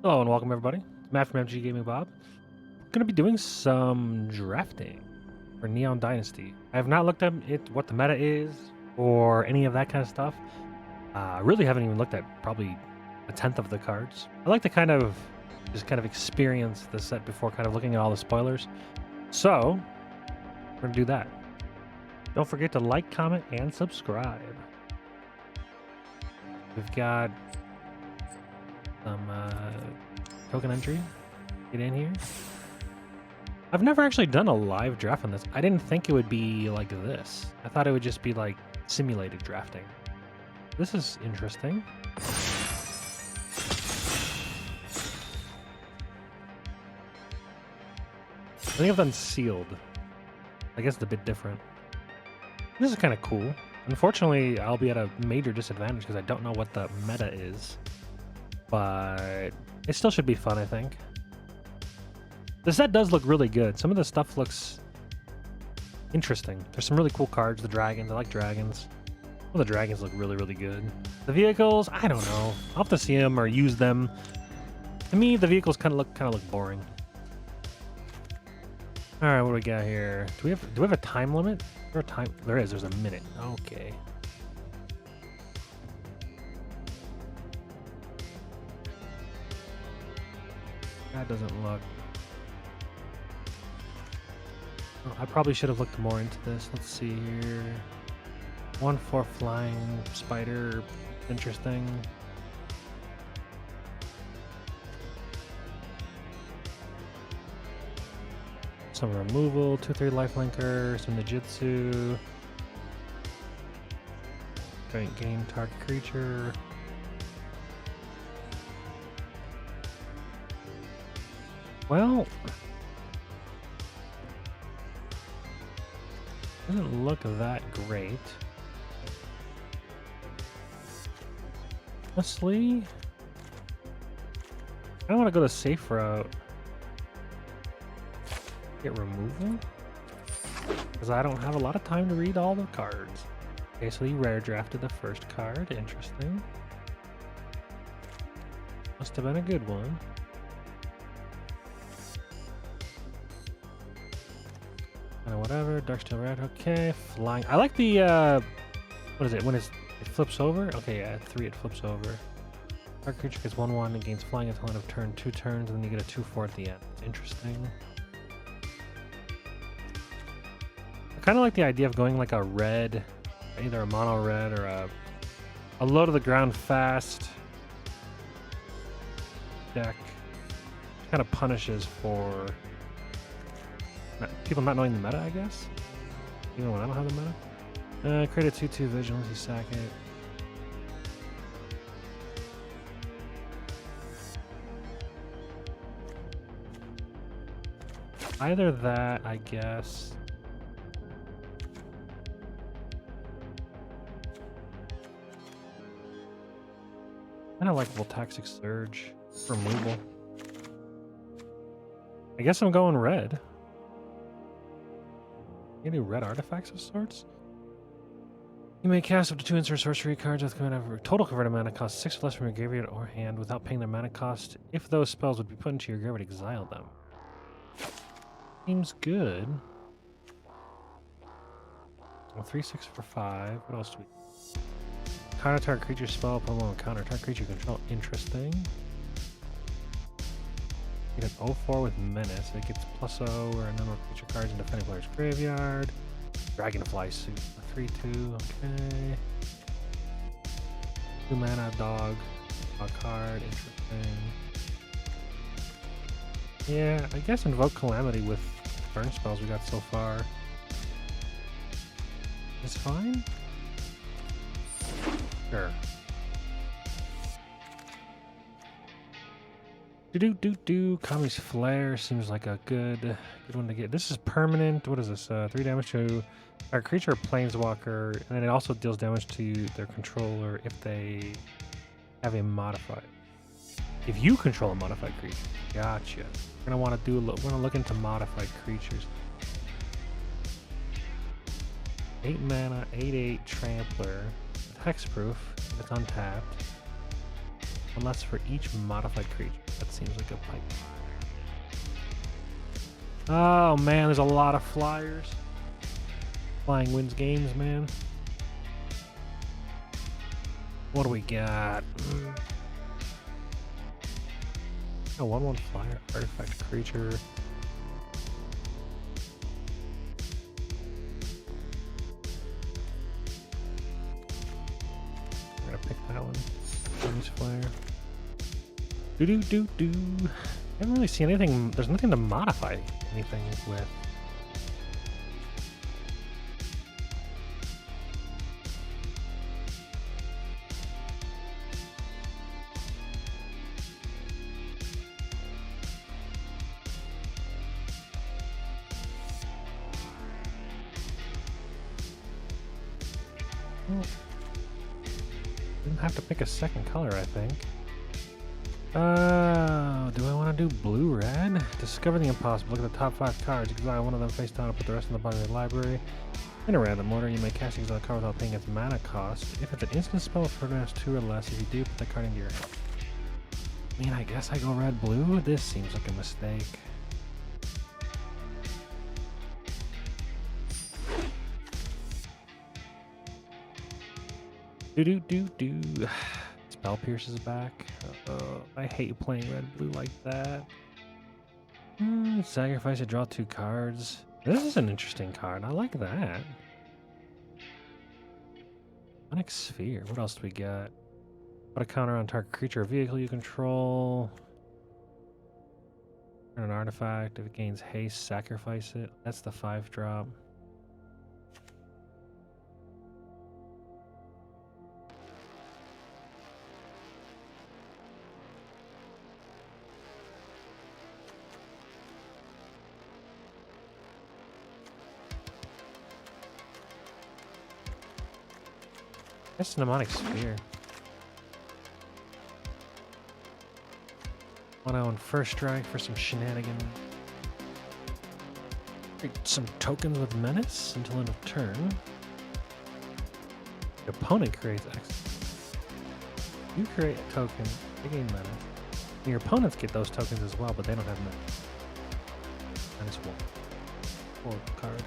Hello and welcome everybody. Matt from MG Gaming Bob. Going to be doing some drafting for Neon Dynasty. I have not looked at what the meta is or any of that kind of stuff. I really haven't even looked at probably a tenth of the cards. I like to kind of experience the set before kind of looking at all the spoilers. So we're going to do that. Don't forget to like, comment, and subscribe. We've got some token entry. Get in here. I've never actually done a live draft on this. I didn't think it would be like this. I thought it would just be like simulated drafting. This is interesting. I think I've done sealed. I guess it's a bit different. This is kind of cool. Unfortunately, I'll be at a major disadvantage because I don't know what the meta is. But it still should be fun, I think. The set does look really good. Some of the stuff looks interesting. There's some really cool cards. The dragons, I like dragons. Well, the dragons look really, really good. The vehicles, I don't know. I'll have to see them or use them. To me, the vehicles kind of look boring. All right, what do we got here? Do we have a time limit? Is there a time? There is. There's a minute. Okay. That doesn't look... Oh, I probably should have looked more into this. Let's see here. 1/4 flying spider. Interesting. Some removal, 2/3 lifelinker, some ninjutsu. Gain target creature. Well, doesn't look that great. Honestly, I don't want to go the safe route. Get removal? Because I don't have a lot of time to read all the cards. Okay, so he rare drafted the first card. Interesting. Must have been a good one. Whatever, Darksteel Red, okay, flying. I like the, what is it, when it flips over? Okay, yeah, at 3 it flips over. Target creature gets 1/1 and gains flying until end of turn, 2 turns, and then you get a 2/4 at the end. Interesting. I kind of like the idea of going like a red, either a mono red or a low to the ground fast deck. Which kind of punishes for people not knowing the meta, I guess. Even when I don't have the meta. Create a 2/2 vigilance, you sack it. Either that, I guess. I don't like Voltaxic Surge removal. I guess I'm going red. Any red artifacts of sorts? You may cast up to 2 instant sorcery cards with total converted mana cost 6 or less from your graveyard or hand without paying their mana cost. If those spells would be put into your graveyard, exile them. Seems good. Well, 3/6 for 5. What else do we? Counter target creature spell, put one counter target creature control. Interesting. Get an 0/4 with Menace. It gets +0 or a number of creature cards in defending player's graveyard. Dragonfly suit. A 3/2. Okay. 2 mana dog. A card. Interesting. Yeah, I guess invoke Calamity with burn spells we got so far. It's fine? Sure. Kami's Flare seems like a good one to get. This is permanent. What is this? 3 damage to our creature or planeswalker, and then it also deals damage to their controller if they have a modified. If you control a modified creature, gotcha. We're gonna want to look into modified creatures. 8 mana, 8/8 Trampler. Hexproof. It's untapped. unless for each modified creature. That seems like a pipe. Oh man, there's a lot of flyers. Flying wins games, man. What do we got? A 1/1 flyer artifact creature. I'm gonna pick that one. Orange flyer. Do. I haven't really seen anything. There's nothing to modify anything with. Didn't have to pick a second color, I think. Do I want to do blue-red? Discover the impossible. Look at the top 5 cards. Exile one of them face down and put the rest in the bottom of the library. In a random order, you may cast exile card without paying its mana cost. If it's an instant spell, progress 2 or less. If you do, put the card into your hand. I mean, I guess I go red-blue. This seems like a mistake. Do. Spell Pierce is back. I hate playing red-blue like that. Sacrifice to draw 2 cards. This is an interesting card. I like that. Onyx Sphere. What else do we got? Put a counter on target creature or vehicle you control. An artifact. If it gains haste, sacrifice it. That's the 5-drop. That's Mnemonic Sphere. One on first strike for some shenanigans. Create some tokens with menace until end of turn. The opponent creates X. You create a token, they gain menace. And your opponents get those tokens as well, but they don't have menace. -1. Horrible card.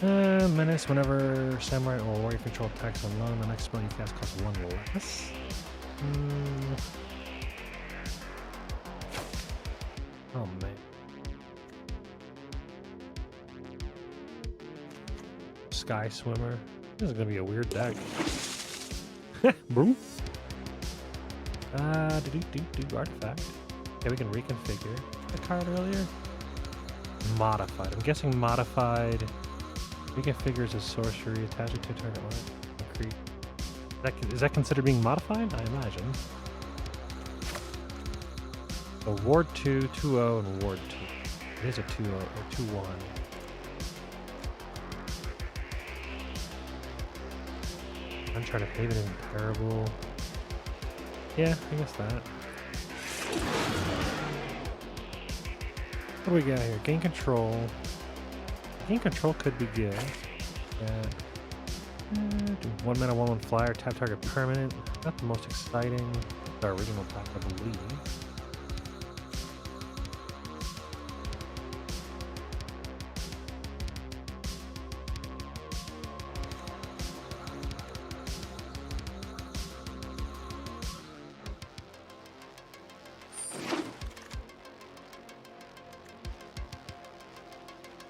Menace, whenever Samurai or Warrior control attacks alone, the next spell you cast costs 1 less. Oh man. Sky Swimmer. This is gonna be a weird deck. Boom. Do artifact. Okay, we can reconfigure the card earlier. Modified. I'm guessing modified. Reconfigures a sorcery, attach it to a target one. Is that considered being modified? I imagine. So Ward 2, 2-0, and Ward 2. It is a 2-0 or 2-1. Uncharted Haven is terrible. Yeah, I guess that. What do we got here? Gain control. Gain control could be good. 1 mana, 1/1 flyer, tap target permanent. Not the most exciting. The original pack, I believe.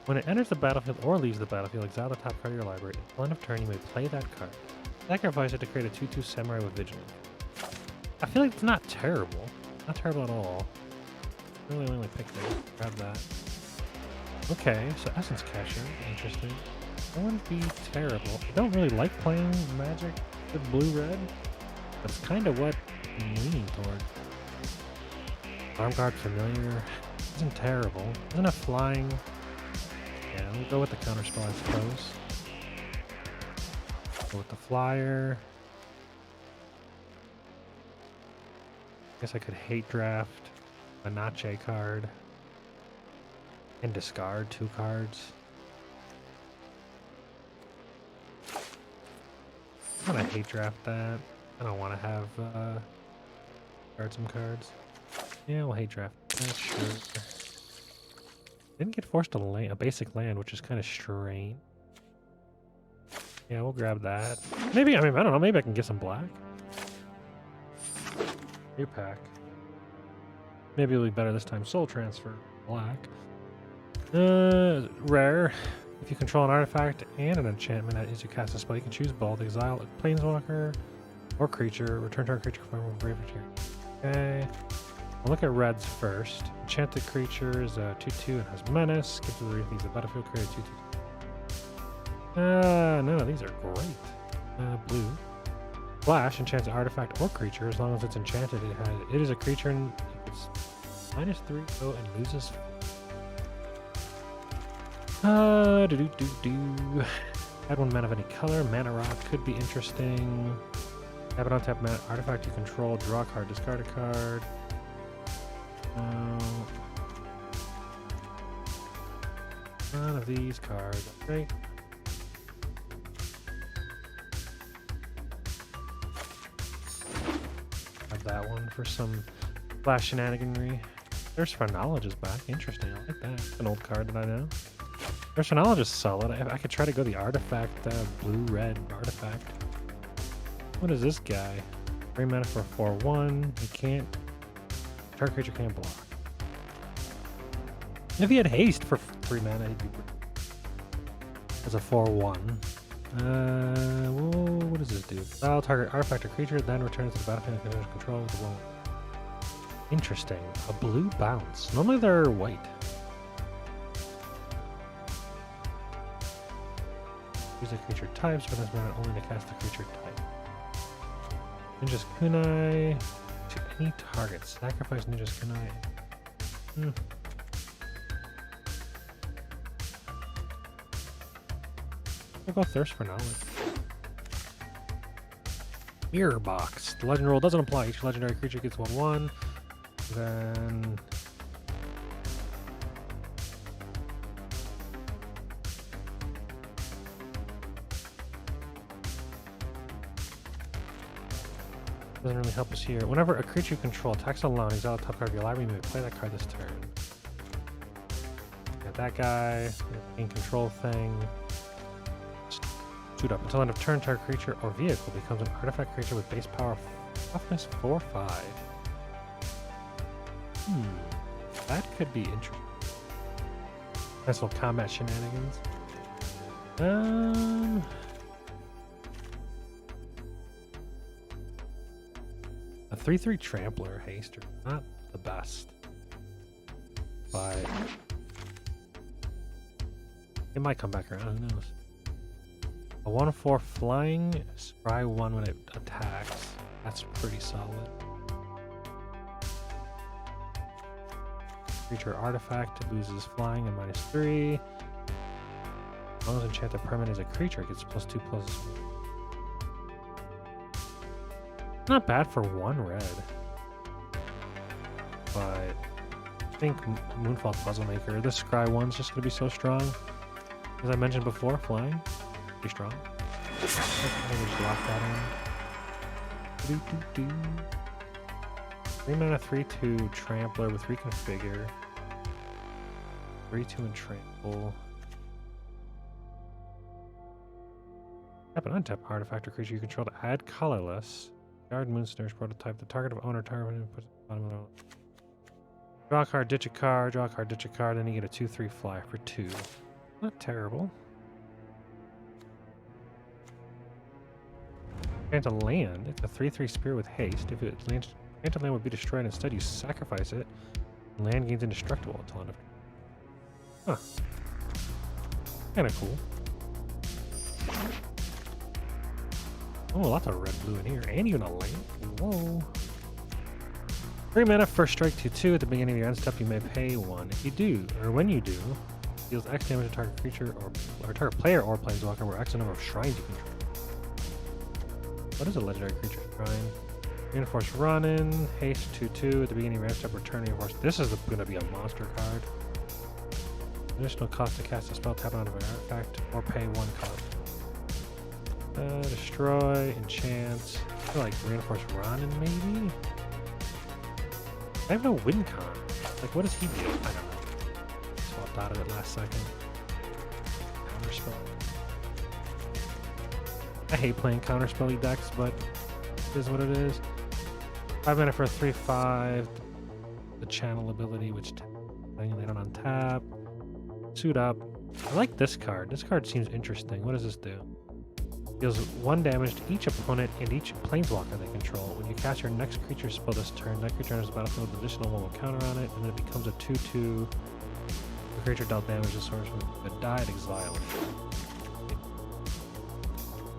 When it enters the battlefield or leaves the battlefield, exile the top card of your library. At the end of turn, you may play that card. Sacrifice it to create a 2/2 Samurai with Vigilance. I feel like it's not terrible. Not terrible at all. Really only picked it. Grab that. Okay, so Essence Cacher. Interesting. That wouldn't be terrible. I don't really like playing Magic with blue-red. That's kind of what I'm leaning toward. Arm Guard Familiar. Isn't terrible. Isn't it flying? Yeah, we'll go with the counterspell, I suppose. Go with the flyer. Guess I could hate draft a Nache card and discard 2 cards. I'm gonna hate draft that. I don't want to have Discard some cards. Yeah, we'll hate draft. Sure. Didn't get forced to land a basic land, which is kind of strange. Yeah, we'll grab that. Maybe, I mean, I don't know. Maybe I can get some black. New pack. Maybe it'll be better this time. Soul transfer. Black. Rare. If you control an artifact and an enchantment as you cast a spell, you can choose both. Exile a planeswalker or creature. Return target creature from graveyard here. Okay. I'll look at reds first. Enchanted creature is a 2/2 and has menace. Skip to the leaves the battlefield, create a 2/2. None of these are great. Blue. Flash, enchanted artifact or creature. As long as it's enchanted, it is a creature and it's -3, and loses. Add 1 mana of any color. Mana rock could be interesting. Have it on tap mana artifact you control. Draw a card, discard a card. None of these cards. Okay. Have that one for some flash shenaniganry. There's Phrenologist back. Interesting. I like that. It's an old card that I know. There's Phrenologist solid. I could try to go the artifact, blue-red artifact. What is this guy? 3 mana for a 4/1. He can't. Target creature can't block. If he had haste for 3 mana, he'd be as a 4/1. Whoa, what does this do? Exile target artifact or creature, then returns to the battlefield under control with the wall. Interesting. A blue bounce. Normally they're white. Use a creature type, spend this mana only to cast the creature type. Ninja's Kunai to any target. Sacrifice Ninja's Kunai. I'll go Thirst for Knowledge. Mirror Box. The legend rule doesn't apply. Each legendary creature gets 1/1. Then doesn't really help us here. Whenever a creature you control attacks alone, exile the top card of your library, you may play that card this turn. Got that guy. Main control thing. Shoot up until end of turn, target creature or vehicle becomes an artifact creature with base power toughness 4/5. That could be interesting. Nice little combat shenanigans. A 3/3 Trampler Haster, not the best, but it might come back around. Who knows? A 1/4 flying, scry 1 when it attacks. That's pretty solid. Creature artifact loses flying and -3. As long as enchanted permanent is a creature, it gets +2/+. Not bad for 1 red. But I think Moonfall Puzzlemaker, this scry 1's just going to be so strong. As I mentioned before, flying. Pretty strong. I think we just lock that in. 3 mana 3/2 Trampler with Reconfigure. 3/2 and Trample. Tap an untap artifact or creature you control to add colorless. Guard Moonsnur's prototype. The target of owner target puts bottom of the draw a card, ditch a card, draw a card, ditch a card, then you get a 2/3 flyer for 2. Not terrible. Grant a land. It's a 3/3 spirit with haste. If it lands, grant a land would be destroyed. Instead, you sacrifice it. And land gains indestructible until end of. Huh. Kind of cool. Oh, lots of red, blue in here, and even a land. Whoa. 3 mana, first strike 2/2. At the beginning of your end step, you may pay 1. If you do, or when you do, deals X damage to target creature or target player or planeswalker, where X number of shrines you control. What is a legendary creature shrine? Reinforced Running, haste 2/2. At the beginning of your end step, return reinforced. This is going to be a monster card. Additional cost to cast a spell, tap it onto an artifact, or pay 1 cost. Destroy, enchant. I feel like Reinforced Ronin, maybe? I have no win con. Like, what does he do? I don't know. Swapped out of it last second. Counterspell. I hate playing counterspelly decks, but it is what it is. 5 mana for a 3/5. The channel ability, which they don't untap. Suit up. I like this card. This card seems interesting. What does this do? Deals 1 damage to each opponent and each planeswalker they control. When you cast your next creature spell this turn, that creature enters the battlefield with an additional 1 counter on it, and then it becomes a 2/2. The creature dealt damage to source with the died exile.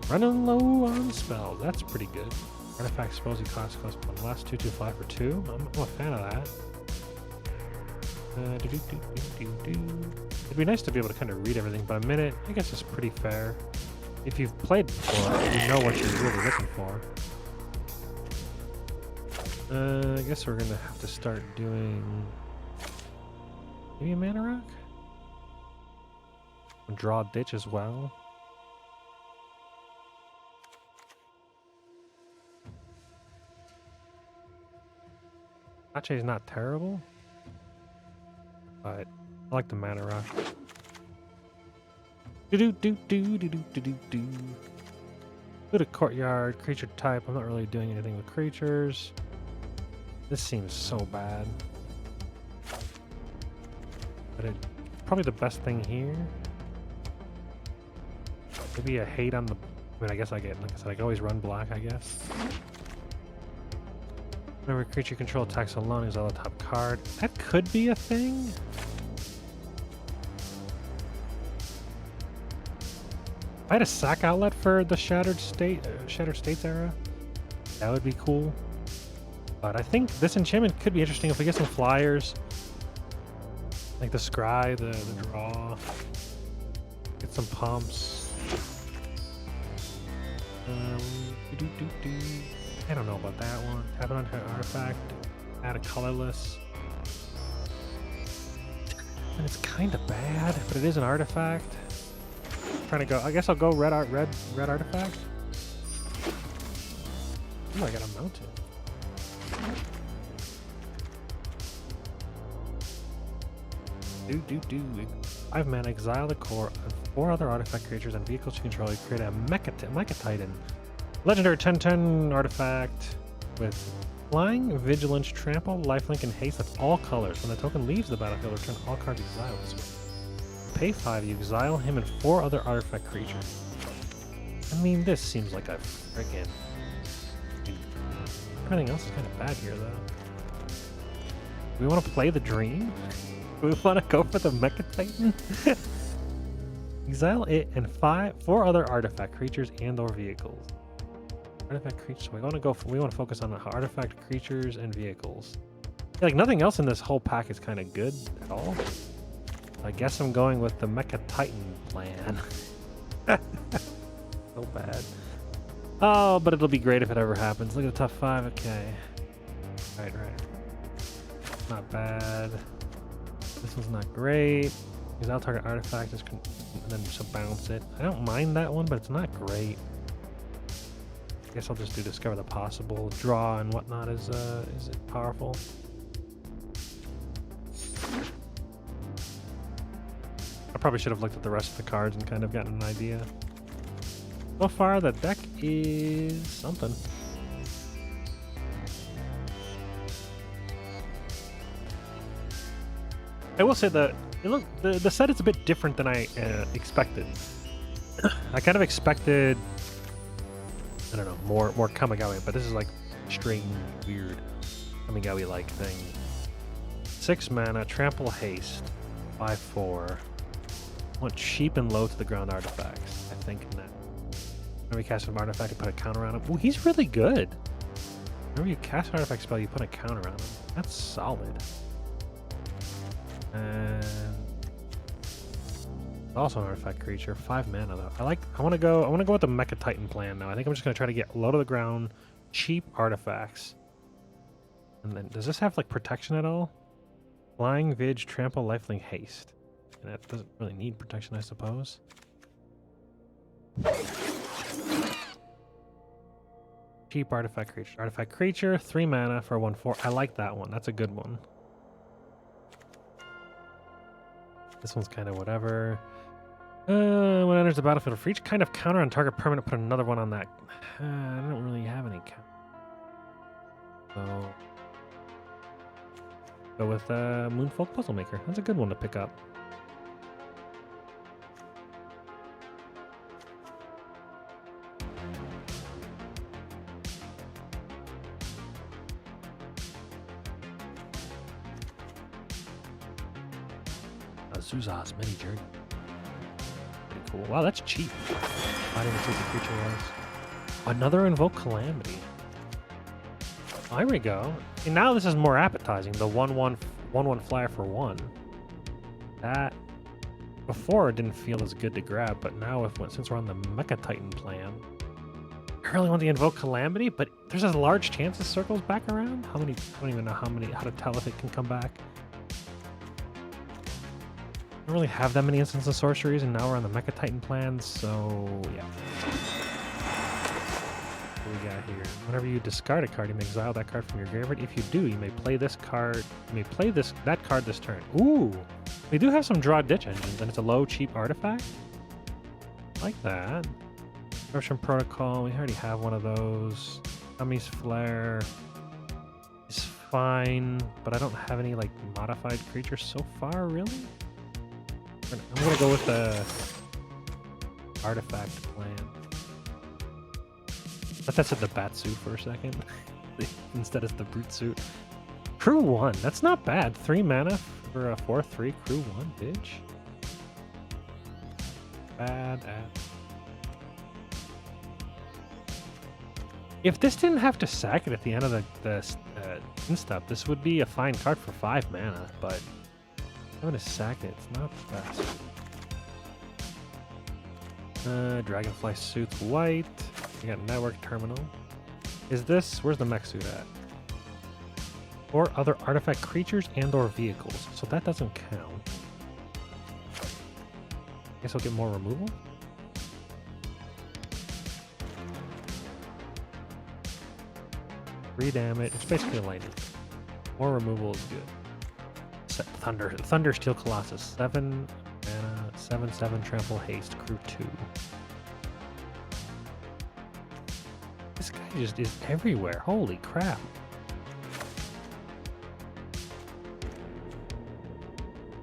Running low on spells. That's pretty good. Artifact spells you cost 1 less. 2/2 fly for 2. I'm a fan of that. It'd be nice to be able to kind of read everything, but a minute, I guess it's pretty fair. If you've played before, you know what you're really looking for. I guess we're gonna have to start doing maybe a mana rock? And draw a ditch as well. Ache is not terrible, but I like the mana rock. Go to courtyard, creature type. I'm not really doing anything with creatures. This seems so bad. But it's probably the best thing here. Maybe a hate on the... I mean, I guess I get... Like I said, I can always run black, I guess. Whenever creature control attacks alone, exile the top card. That could be a thing. If I had a sack outlet for the Shattered States era, that would be cool. But I think this enchantment could be interesting if we get some flyers. Like the scry, the draw. Get some pumps. I don't know about that one. Tap it on an artifact. Add a colorless. And it's kind of bad, but it is an artifact. Trying to go. I guess I'll go red artifact. Oh, I got a mountain. 5 mana, exile the core of 4 other artifact creatures and vehicles you control. You create a Mecha Titan. Legendary 10/10 artifact with flying, vigilance, trample, lifelink, and haste of all colors. When the token leaves the battlefield, return all cards exiled this way. Pay 5, you exile him and 4 other artifact creatures. I mean, this seems like a friggin'... Everything else is kind of bad here, though. Do we want to play the dream? Do we want to go for the Mecha Titan? Exile it and 4 other artifact creatures and/or vehicles. Artifact creatures. We want to focus on the artifact creatures and vehicles. Like nothing else in this whole pack is kind of good at all. I guess I'm going with the Mecha Titan plan. So bad. Oh, but it'll be great if it ever happens. Look at the top 5. Okay. Right. Not bad. This one's not great. Exile target artifact, and then just bounce it. I don't mind that one, but it's not great. I guess I'll just do discover the possible. Draw and whatnot is it powerful? I probably should have looked at the rest of the cards and kind of gotten an idea. So far, the deck is something. I will say that the set is a bit different than I expected. I kind of expected, I don't know, more Kamigawa, but this is like strange, weird Kamigawa-like thing. 6 mana, trample, haste, 5/4. Want cheap and low to the ground artifacts. I think in that. Whenever you cast an artifact, you put a counter on him. Ooh, he's really good. Whenever you cast an artifact spell, you put a counter on him. That's solid. And also an artifact creature, 5 mana though. I want to go with the Mecha Titan plan now. I think I'm just gonna try to get low to the ground, cheap artifacts. And then does this have like protection at all? Flying, Vig, trample, lifelink, haste. And that doesn't really need protection, I suppose. Cheap artifact creature. Artifact creature, 3 mana for 1/4. I like that one. That's a good one. This one's kind of whatever. When it enters the battlefield, for each kind of counter on target permanent, put another one on that. I don't really have any count. So go with Moonfolk Puzzle Maker. That's a good one to pick up. Azuza's Mini Journey. Pretty cool. Wow, that's cheap. I didn't see what the creature was. Another Invoke Calamity. There we go. And now this is more appetizing. The 1/1 flyer for 1. That before it didn't feel as good to grab, but now since we're on the Mecha Titan plan, I really want the Invoke Calamity, but there's a large chance it circles back around. How many? I don't even know how to tell if it can come back. I don't really have that many instances of sorceries, and now we're on the Mecha Titan plan, so yeah. What we got here? Whenever you discard a card, you may exile that card from your graveyard. If you do, you may play this card. You may play that card this turn. Ooh, we do have some draw ditch engines, and it's a low, cheap artifact. Like that. Corruption Protocol. We already have one of those. Kami's Flare is fine, but I don't have any like modified creatures so far, really. I'm gonna go with the artifact plan. I thought that said the bat suit for a second. Instead it's the brute suit. Crew 1, that's not bad. 3 mana for a 4/3 crew 1, bitch. Bad ass. If this didn't have to sack it at the end of the stuff, this would be a fine card for 5 mana, but having to sack it, it's not the best. Dragonfly Suit's white. We got Network Terminal. Is this... Where's the mech suit at? Or other artifact creatures and or vehicles. So that doesn't count. Guess I'll get more removal. 3 damage. It's basically a lightning. More removal is good. Thunder Steel Colossus. 7 mana, 7/7 trample haste, crew 2. This guy just is everywhere. Holy crap.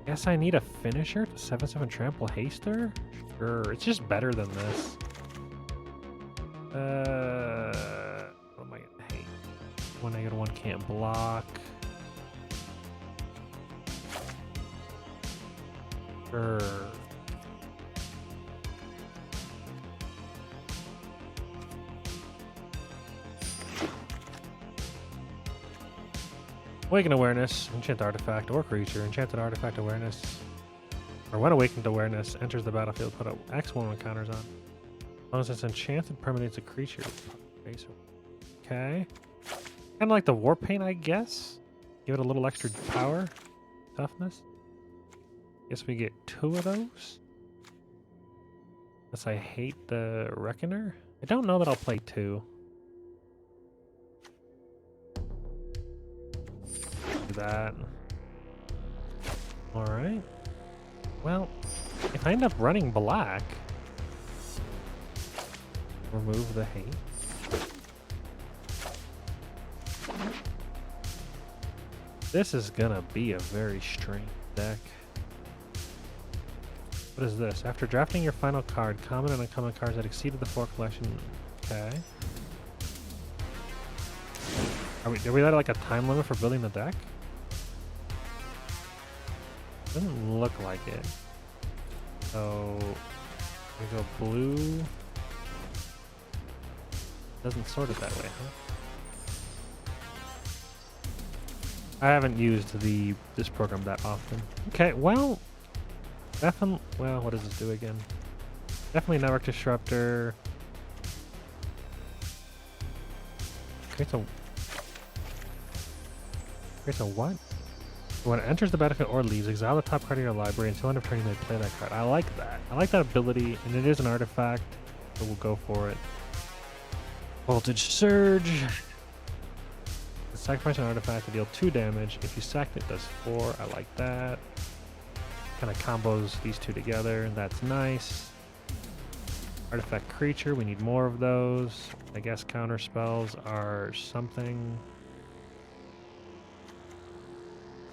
Guess I need a finisher to 7/7 trample haster? Sure. It's just better than this. What am I gonna hate? 1/1 can't block. Sure. Awakened Awareness, enchant artifact or creature, enchanted artifact awareness, or when awakened awareness enters the battlefield, put a X1 counters on. As long as it's enchanted, permanents a creature. Okay. Kind of like the War Paint, I guess. Give it a little extra power, toughness. Guess we get 2 of those. Unless I hate the Reckoner. I don't know that I'll play 2. Do that. Alright. Well, if I end up running black, remove the hate. This is gonna be a very strange deck. What is this? After drafting your final card, common and uncommon cards that exceeded the 4 collection. Okay. Are we at like a time limit for building the deck? Doesn't look like it. So we go blue. Doesn't sort it that way, huh? I haven't used this program that often. Okay, well, definitely. Well, what does this do again? Definitely Network Disruptor. Creates a what? When it enters the battlefield or leaves, exile the top card of your library until end of turn you may play that card. I like that. I like that ability, and it is an artifact, so we'll go for it. Voltage Surge. Sacrifice an artifact to deal 2 damage. If you sack it, it does 4. I like that. Kind of combos these two together. That's nice. Artifact creature. We need more of those. I guess counter spells are something.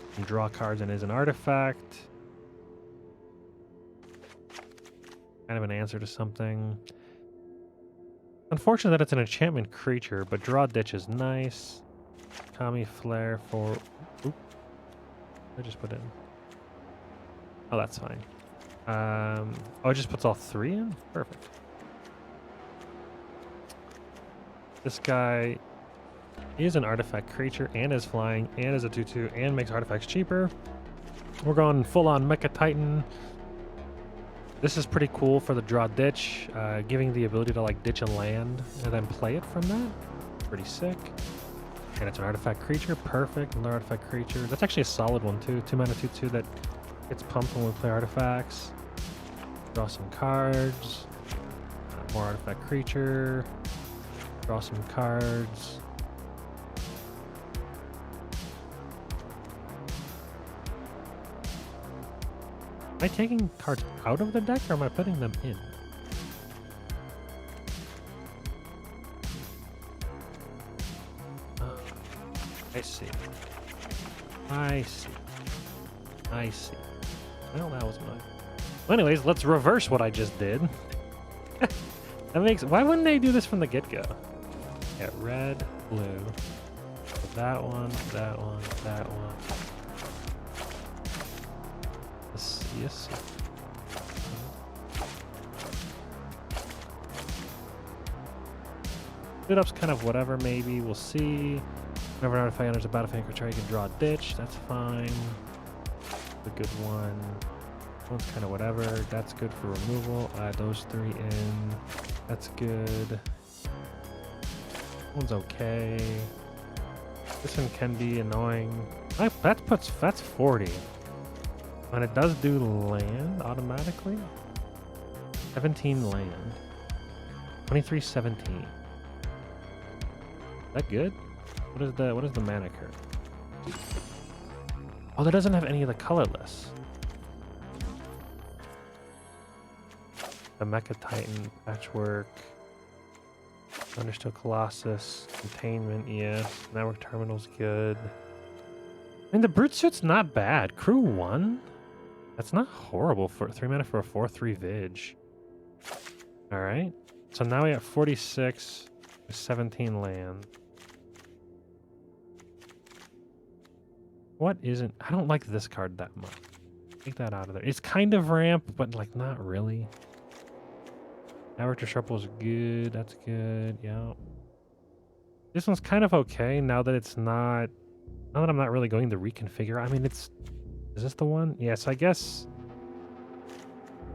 You can draw cards and is an artifact. Kind of an answer to something. Unfortunate that it's an enchantment creature, but draw ditch is nice. Kami Flare for... Oop. I just put in. Oh, that's fine. Oh, it just puts all 3 in? Perfect. This guy is an artifact creature and is flying and is a 2/2 and makes artifacts cheaper. We're going full-on Mecha Titan. This is pretty cool for the draw ditch, giving the ability to like ditch a land and then play it from that. Pretty sick. And it's an artifact creature. Perfect. Another artifact creature. That's actually a solid one too. 2 mana 2/2 that gets pumped when we play artifacts. Draw some cards. More artifact creature. Draw some cards. Am I taking cards out of the deck or am I putting them in? I see. I see. I see. Well, that was mine. Well, anyways, let's reverse what I just did. That makes... Why wouldn't they do this from the get-go? Yeah, red, blue. So that one, that one, that one. Let's see, yes. Split up's kind of whatever, maybe. We'll see. Whenever an artifact enters a battlefield control, you can draw a ditch. That's fine. A good one. One's kind of whatever. That's good for removal. Add those 3 in. That's good. One's okay. This one can be annoying. That's 40. And it does do land automatically. 17 land. 23-17. Is that good? What is the mana curve? Oh, that doesn't have any of the colorless. The Mecha Titan, Patchwork, Understood Colossus, Containment, yes. Network Terminal's good. I mean, the Brute Suit's not bad. Crew 1? That's not horrible for 3 mana for a 4/3 Vig. Alright. So now we have 46 with 17 land. What isn't... I don't like this card that much. Take that out of there. It's kind of ramp, but like not really. Network Disruptor is good. That's good. Yeah. This one's kind of okay now that it's not... Now that I'm not really going to reconfigure. I mean, it's... Is this the one? Yes, I guess...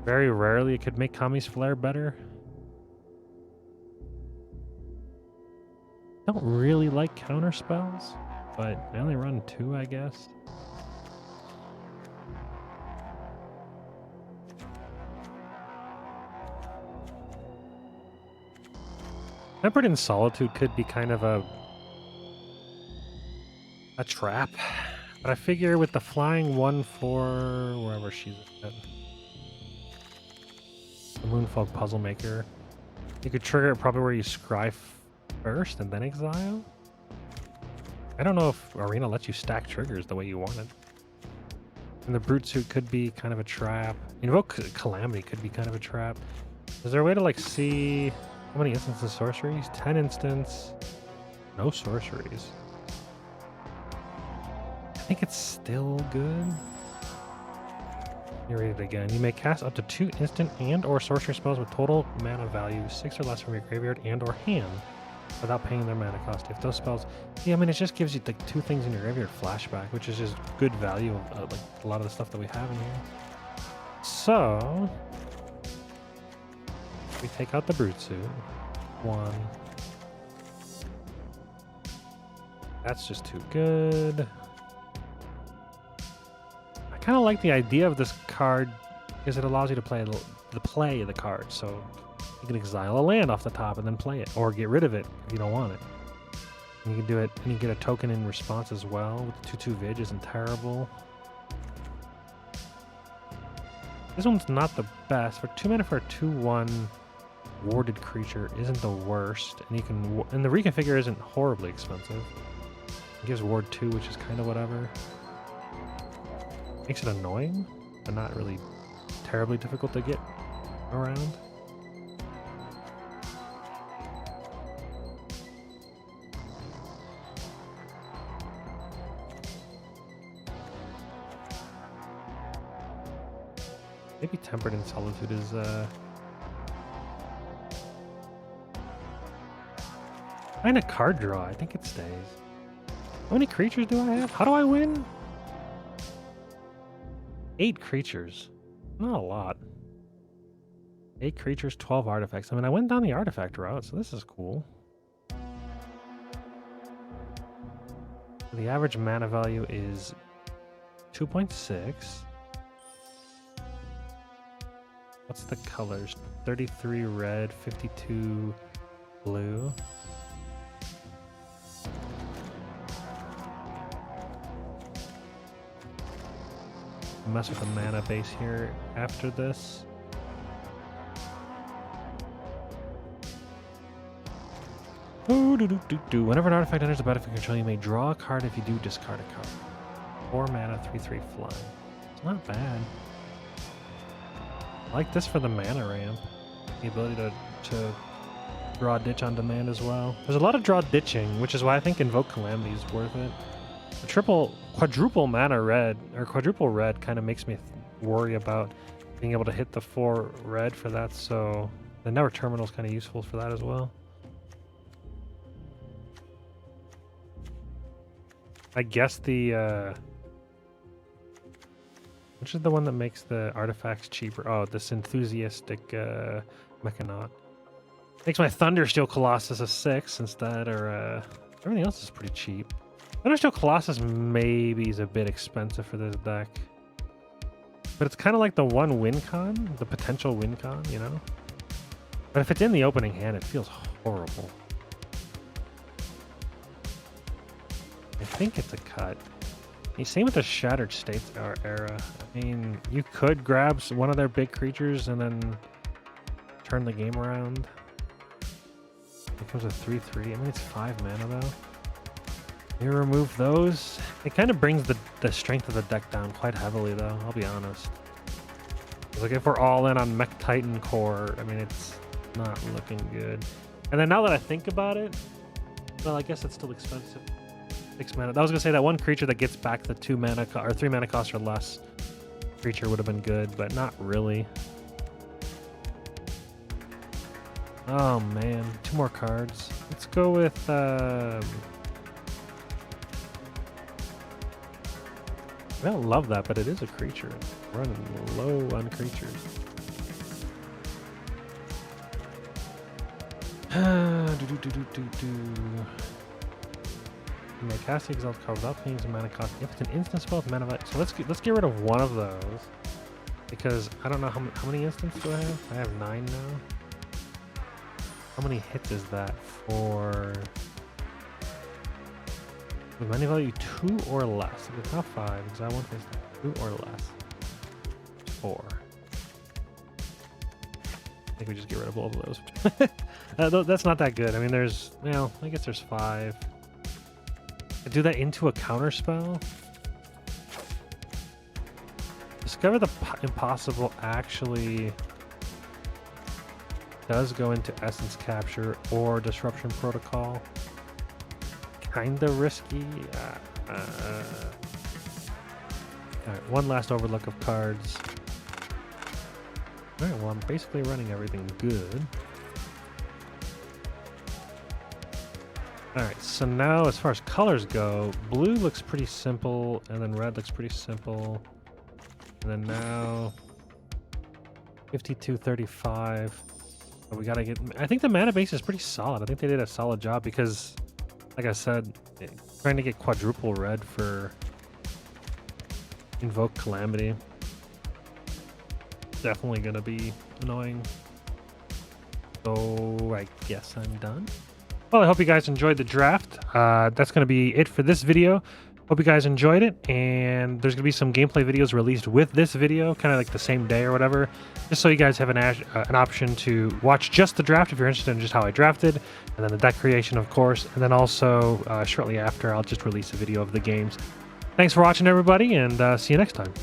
Very rarely it could make Kami's Flare better. I don't really like counter spells, but I only run 2, I guess. Tempered in Solitude could be kind of a trap, but I figure with the flying 1/4 wherever she's at, the Moonfog Puzzle Maker, you could trigger it probably where you scry first and then exile. I don't know if Arena lets you stack triggers the way you want it. And the Brute Suit could be kind of a trap. Invoke Calamity could be kind of a trap. Is there a way to like see how many instances of sorceries? 10 instants. No sorceries. I think it's still good. You read it again. You may cast up to 2 instant and or sorcery spells with total mana value 6 or less from your graveyard and or hand without paying their mana cost. If those spells... Yeah, I mean, it just gives you like 2 things in your graveyard flashback, which is just good value of like a lot of the stuff that we have in here. So... we take out the Brute Suit. 1. That's just too good. I kind of like the idea of this card because it allows you to play the card. So You can exile a land off the top and then play it, or get rid of it if you don't want it. And you can do it, and you get a token in response as well. With the 2/2 Vig isn't terrible. This one's not the best. For 2 mana for a 2/1 warded creature isn't the worst, and you can, and the reconfigure isn't horribly expensive. It gives ward 2, which is kind of whatever. Makes it annoying, but not really terribly difficult to get around. Maybe Tempered in Solitude is kind of card draw. I think it stays. How many creatures do I have? How do I win? 8 creatures. Not a lot. 8 creatures, 12 artifacts. I mean, I went down the artifact route, so this is cool. The average mana value is 2.6. What's the colors? 33 red, 52 blue. Mess with the mana base here after this. Whenever an artifact enters the battlefield control, you may draw a card. If you do, discard a card. 4 mana, 3/3 fly. It's not bad. I like this for the mana ramp. The ability to draw ditch on demand as well. There's a lot of draw ditching, which is why I think Invoke Calamity is worth it. The quadruple mana red, or quadruple red, kind of makes me worry about being able to hit the 4 red for that, so the Network Terminal is kind of useful for that as well. I guess the which is the one that makes the artifacts cheaper? Oh, this Enthusiastic Mechanaut. Makes my Thundersteel Colossus a 6 instead, or everything else is pretty cheap. Thundersteel Colossus maybe is a bit expensive for this deck. But it's kind of like the one win con, the potential win con, you know? But if it's in the opening hand, it feels horrible. I think it's a cut. Same with the Shattered States era. I mean, you could grab one of their big creatures and then turn the game around. It becomes a 3/3. I mean, it's 5 mana though. You remove those. It kind of brings the strength of the deck down quite heavily though, I'll be honest. Like if we're all in on Mech Titan core, I mean, it's not looking good. And then now that I think about it, well, I guess it's still expensive. 6 mana. I was gonna say that one creature that gets back the 2 mana or 3 mana cost or less creature would have been good, but not really. Oh man, 2 more cards. Let's go with I don't love that, but it is a creature. Running low on creatures. You may cast the Exalt card without paying some mana cost. If it's an instant spell with mana value. So let's get rid of one of those. Because I don't know how many instants do I have? I have 9 now. How many hits is that for? With mana value 2 or less. If it's not 5, because I want this 2 or less. 4. I think we just get rid of both of those. That's not that good. I mean, there's, well, I guess there's 5. I do that into a counter spell. Discover the Impossible actually does go into Essence Capture or Disruption Protocol. Kinda risky. Alright, one last overlook of cards. Alright, well I'm basically running everything good. Alright, so now as far as colors go, blue looks pretty simple, and then red looks pretty simple. And then now 52-35. But we gotta get, I think the mana base is pretty solid. I think they did a solid job because, like I said, trying to get quadruple red for Invoke Calamity. Definitely gonna be annoying. So I guess I'm done. Well, I hope you guys enjoyed the draft. That's going to be it for this video. Hope you guys enjoyed it, and there's going to be some gameplay videos released with this video, kind of like the same day or whatever, just so you guys have an option to watch just the draft if you're interested in just how I drafted, and then the deck creation, of course, and then also shortly after, I'll just release a video of the games. Thanks for watching, everybody, and see you next time.